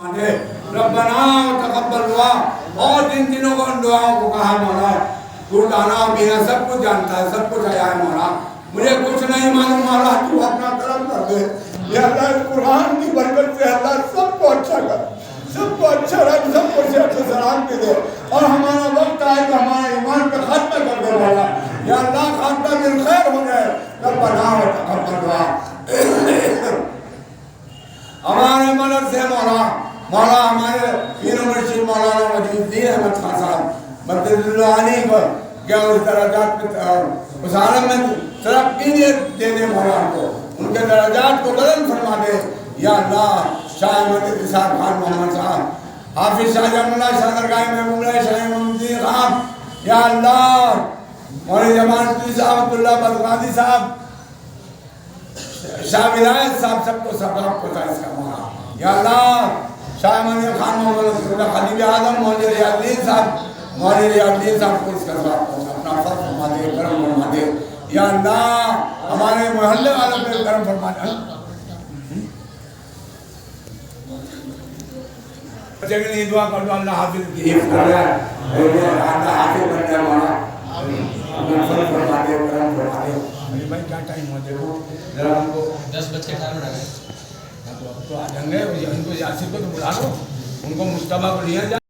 ربنا تقبل دعا اور جن دنوں کو ان دعاؤں کو کہا مولا تو دانا میرا سب کچھ جانتا ہے سب کچھ آیا ہے مولا مجھے کچھ نہیں معلوم مولا تو اپنا کرم کر دے یا اللہ قرآن کی برکت سے اللہ سب کو اچھا کر سب کو اچھا رکھ سب کو صحت و سلام دے دے اور ہمارا وقت آئے تو ہمارے ایمان پہ ختم کر دے مولا یا اللہ خاتمہ بالخیر ہو جائے ربنا تقبل دعا ہمارے مدد سے مولا مولا ہمارے پیر و مرشد مولانا وجود الدین احمد خان صاحب مدد اللہ علیہ کو کیا اس درجات پہ اس عالم میں ترقی دے دے مولا کو ان کے درجات کو بلند فرما دے یا اللہ شاہ احمد صاحب خان محمد صاحب حافظ شاہ جام اللہ شاہ درگاہ محبوب اللہ شاہ محمد الدین خان یا اللہ مولانا جمال الدین صاحب عبداللہ بدقادی صاحب شاہ ولایت صاحب سب کو سبب کو اس کا مولا یا اللہ شاہ منیر خان محمد خلیل اعظم مولانا ریاض الدین صاحب کو اس کا سبب کو اپنا فضل فرما دے کرم فرما دے یا اللہ ہمارے محلے والوں پہ کرم فرما دے جگنی دعا کر دو اللہ حافظ کی حفظ کر رہا ہے اللہ حافظ بن جائے مولا فضل فرما دے کرم فرما دے میری بھائی کیا ٹائم ہو دیکھو ذرا ہم کو 10:18 تو آ جائیں گے ان کو یاسر کو تو بلا دو ان کو مصطفیٰ کو لیا جائے